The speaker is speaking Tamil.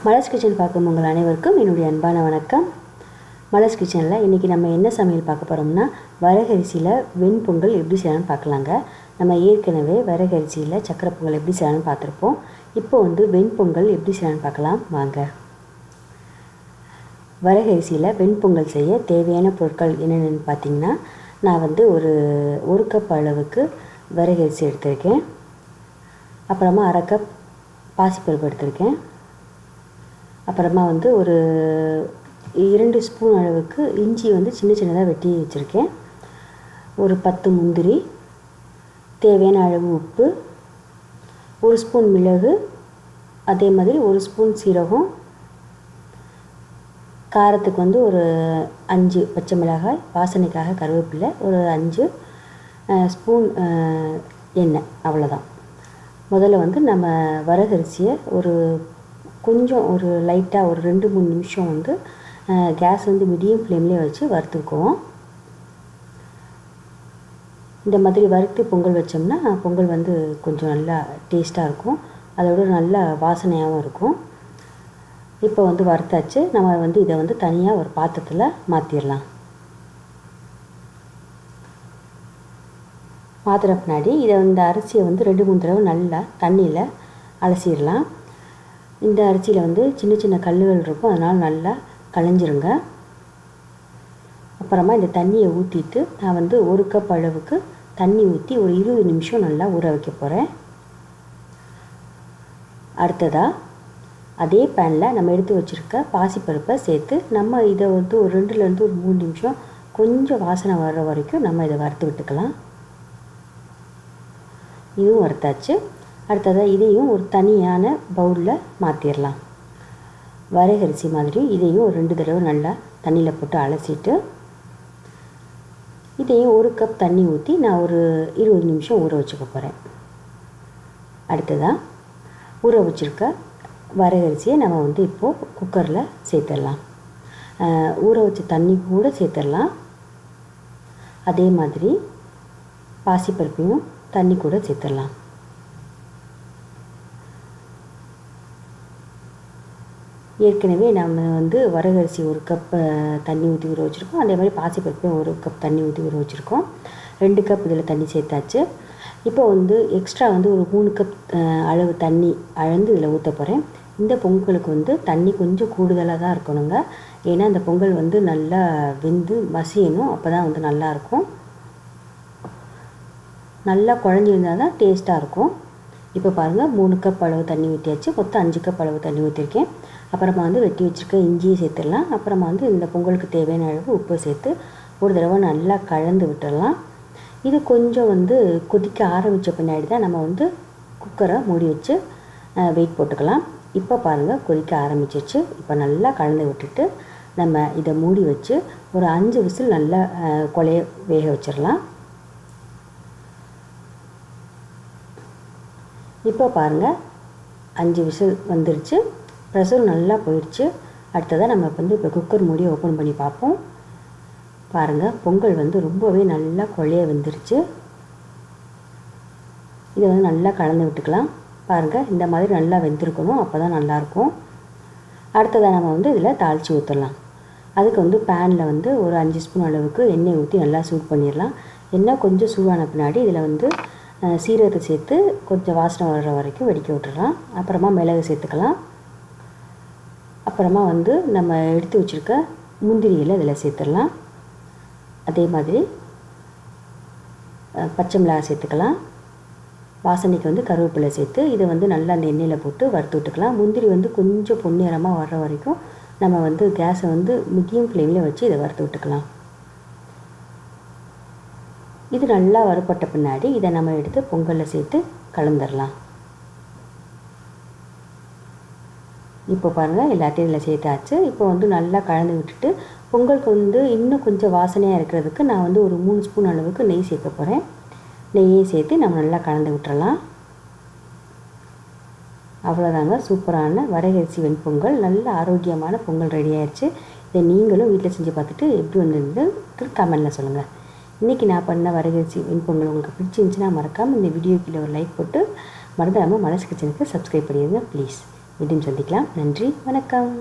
மலர்ஸ் கிச்சன் பார்க்கும் உங்கள் அனைவருக்கும் என்னுடைய அன்பான வணக்கம். மலர்ஸ் கிச்சனில் இன்றைக்கி நம்ம என்ன சமையல் பார்க்க போகிறோம்னா, வரகரிசியில் வெண்பொங்கல் எப்படி செய்யலாம்னு பார்க்கலாங்க. நம்ம ஏற்கனவே வரகரிசியில் சக்கரை பொங்கல் எப்படி செய்யலாம்னு பார்த்துருப்போம். இப்போ வெண்பொங்கல் எப்படி செய்யலாம்னு பார்க்கலாம் வாங்க. வரகரிசியில் வெண்பொங்கல் செய்ய தேவையான பொருட்கள் என்னென்னு பார்த்திங்கன்னா, நான் ஒரு கப் அளவுக்கு வரகரிசி எடுத்திருக்கேன். அப்புறமா அரை கப் பாசிப்பருப்பு எடுத்திருக்கேன். அப்புறமா ஒரு 2 ஸ்பூன் அளவுக்கு இஞ்சி சின்ன சின்னதாக வெட்டி வச்சுருக்கேன். ஒரு 10 முந்திரி, தேவையான அளவு உப்பு, 1 ஸ்பூன் மிளகு, அதே மாதிரி 1 ஸ்பூன் சீரகம், காரத்துக்கு ஒரு 5 பச்சை மிளகாய், வாசனைக்காக கருவேப்பிலை, ஒரு 5 ஸ்பூன் எண்ணெய், அவ்வளோதான். முதல்ல நம்ம வரகரிசியை ஒரு லைட்டாக ஒரு 2-3 நிமிஷம் கேஸ் மீடியம் ஃப்ளேம்லேயே வச்சு வறுத்துக்குவோம். இந்த மாதிரி வறுத்து பொங்கல் வச்சோம்னா பொங்கல் கொஞ்சம் நல்லா டேஸ்ட்டாக இருக்கும், அதோட நல்ல வாசனையாகவும் இருக்கும். இப்போ வறுத்தாச்சு. நம்ம இதை தனியாக ஒரு பாத்திரத்தில் மாற்றிடலாம். மாற்றுற பின்னாடி இந்த அரிசியை 2-3 தடவை நல்லா தண்ணியில் அலசிடலாம். இந்த அரிசியில் சின்ன சின்ன கல்லுகள் இருக்கும், அதனால் நல்லா களைஞ்சிருங்க. அப்புறமா இந்த தண்ணியை ஊற்றிட்டு நான் ஒரு கப் அளவுக்கு தண்ணி ஊற்றி ஒரு 20 நிமிஷம் நல்லா ஊற வைக்க போகிறேன். அடுத்ததாக அதே பேனில் நம்ம எடுத்து வச்சுருக்க பாசிப்பருப்பை சேர்த்து நம்ம இதை ஒரு 2-3 நிமிஷம் கொஞ்சம் வாசனை வர்ற வரைக்கும் நம்ம இதை வறுத்து விட்டுக்கலாம். இதுவும் வறுத்தாச்சு. அடுத்ததாக இதையும் ஒரு தனியான பவுலில் மாற்றிடலாம். வரகரிசி மாதிரி இதையும் ஒரு 2 தடவை நல்லா தண்ணியில் போட்டு அலசிட்டு இதையும் ஒரு கப் தண்ணி ஊற்றி நான் ஒரு 20 நிமிஷம் ஊற வச்சுக்க போகிறேன். அடுத்ததாக ஊற வச்சுருக்க வரகரிசியை நம்ம இப்போது குக்கரில் சேர்த்துடலாம். ஊற வச்ச தண்ணி கூட சேர்த்துடலாம். அதே மாதிரி பாசிப்பருப்பையும் தண்ணி கூட சேர்த்துடலாம். ஏற்கனவே நம்ம வரகரிசி ஒரு கப் தண்ணி ஊற்றி ஊற வச்சுருக்கோம். அதே மாதிரி பாசிப்பருப்பையும் ஒரு கப் தண்ணி ஊற்றி ஊற வச்சுருக்கோம். 2 கப் இதில் தண்ணி சேர்த்தாச்சு. இப்போ எக்ஸ்ட்ரா ஒரு 3 கப் அளவு தண்ணி அளந்து இதில் ஊற்ற போகிறேன். இந்த பொங்கலுக்கு தண்ணி கொஞ்சம் கூடுதலாக தான் இருக்கணுங்க. ஏன்னா இந்த பொங்கல் நல்லா வெந்து மசியணும், அப்போ தான் நல்லாயிருக்கும். நல்லா குழஞ்சிருந்தால் தான் டேஸ்ட்டாக இருக்கும். இப்போ பாருங்கள், 3 கப் அளவு தண்ணி ஊற்றியாச்சு. மொத்தம் 5 கப் அளவு தண்ணி ஊற்றிருக்கேன். அப்புறமா வெட்டி வச்சுருக்க இஞ்சியை சேர்த்துடலாம். அப்புறமா இந்த பொங்கலுக்கு தேவையான அளவு உப்பு சேர்த்து ஒரு தடவை நல்லா கலந்து விட்டுடலாம். இது கொஞ்சம் கொதிக்க ஆரம்பித்த பின்னாடி தான் நம்ம குக்கரை மூடி வச்சு வெயிட் போட்டுக்கலாம். இப்போ பாருங்கள், கொதிக்க ஆரம்பிச்சிச்சு. இப்போ நல்லா கலந்து விட்டுட்டு நம்ம இதை மூடி வச்சு ஒரு 5 விசில் நல்லா கொலைய வேக வச்சிடலாம். இப்போ பாருங்கள், 5 விசில் வந்துருச்சு. ப்ரெஷர் நல்லா போயிடுச்சு. அடுத்ததாக நம்ம இப்போ குக்கர் மூடியை ஓப்பன் பண்ணி பார்ப்போம். பாருங்கள், பொங்கல் ரொம்பவே நல்லா கொலைய வந்துருச்சு. இதை நல்லா கலந்து விட்டுக்கலாம். பாருங்கள், இந்த மாதிரி நல்லா வெந்திருக்கணும், அப்போ தான் நல்லாயிருக்கும். அடுத்ததாக நம்ம இதில் தாளித்து ஊற்றலாம். அதுக்கு பேனில் ஒரு 5 ஸ்பூன் அளவுக்கு எண்ணெய் ஊற்றி நல்லா சூட் பண்ணிடலாம். எண்ணெய் கொஞ்சம் சூடான பின்னாடி இதில் சீரகத்தை சேர்த்து கொஞ்சம் வாசனை வர்ற வரைக்கும் வெடிக்க விட்டுடலாம். அப்புறமா மிளகு சேர்த்துக்கலாம். அப்புறமா நம்ம எடுத்து வச்சுருக்க முந்திரியில் இதில் சேர்த்துடலாம். அதே மாதிரி பச்சை மிளகாய் சேர்த்துக்கலாம். வாசனைக்கு கருவேப்பிலை சேர்த்து இதை நல்லா அந்த எண்ணெயில் போட்டு வறுத்து விட்டுக்கலாம். முந்திரி கொஞ்சம் பொன்னிறமாக வர்ற வரைக்கும் நம்ம கேஸை மீடியம் ஃப்ளேமில் வச்சு இதை வறுத்து விட்டுக்கலாம். இது நல்லா வறுப்பட்ட பின்னாடி இதை நம்ம எடுத்து பொங்கலில் சேர்த்து கலந்துடலாம். இப்போ பாருங்கள், எல்லாத்தையும் இதில் சேர்த்தாச்சு. இப்போ நல்லா கலந்து விட்டுட்டு பொங்கலுக்கு இன்னும் கொஞ்சம் வாசனையாக இருக்கிறதுக்கு நான் ஒரு 3 ஸ்பூன் அளவுக்கு நெய் சேர்க்க போகிறேன். நெய்யை சேர்த்து நம்ம நல்லா கலந்து விட்டுறலாம். அவ்வளோதாங்க, சூப்பரான வரகரிசி வெண்பொங்கல், நல்ல ஆரோக்கியமான பொங்கல் ரெடி ஆயிடுச்சு. இதை நீங்களும் வீட்டில் செஞ்சு பார்த்துட்டு எப்படி வந்திருந்து கமெண்டில் சொல்லுங்கள். இன்றைக்கி நான் பண்ண வரகரிசி வெண்பொங்கல் உங்களுக்கு பிடிச்சிருந்துச்சுன்னா மறக்காமல் இந்த வீடியோக்கு ஒரு லைக் போட்டு மறந்துடாமல் மலர்ஸ் கிச்சனுக்கு சப்ஸ்கிரைப் பண்ணிடுங்க ப்ளீஸ். மீண்டும் சந்திக்கலாம். நன்றி, வணக்கம்.